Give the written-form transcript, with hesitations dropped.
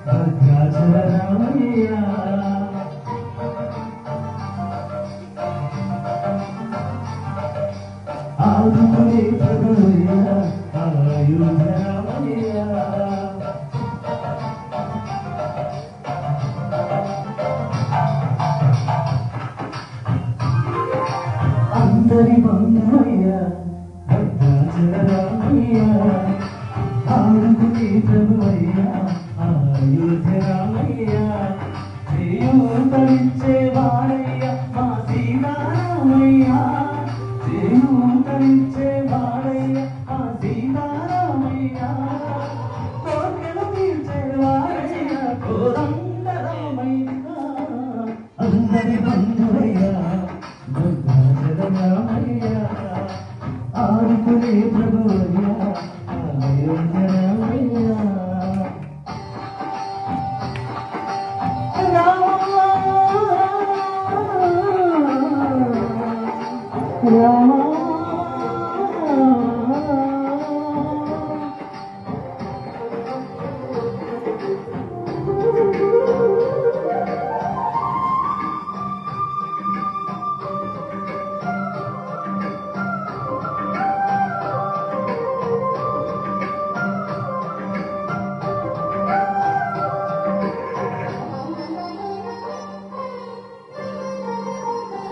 భద్రాచల రామయ్య ఆదుకునే ప్రభువయ్య అయోధ్య రామయ్య అందరి బంధువయ్య భద్రాచల రామయ్య ఆదుకునే ప్రభువయ్య అయోధ్య రామయ్య చేయూతనిచ్చే వాడయ్య మా సీతారామయ్య చేయూతనిచ్చే వాడయ్య మా సీతారామయ్య కోర్కెలు తీర్చే వాడయ్య కోదండ రామయ్య అందరి బంధువయ్య భద్రాచల రామయ్య ఆదుకునే ప్రభువయ్య అయోధ్య రామయ్య Rama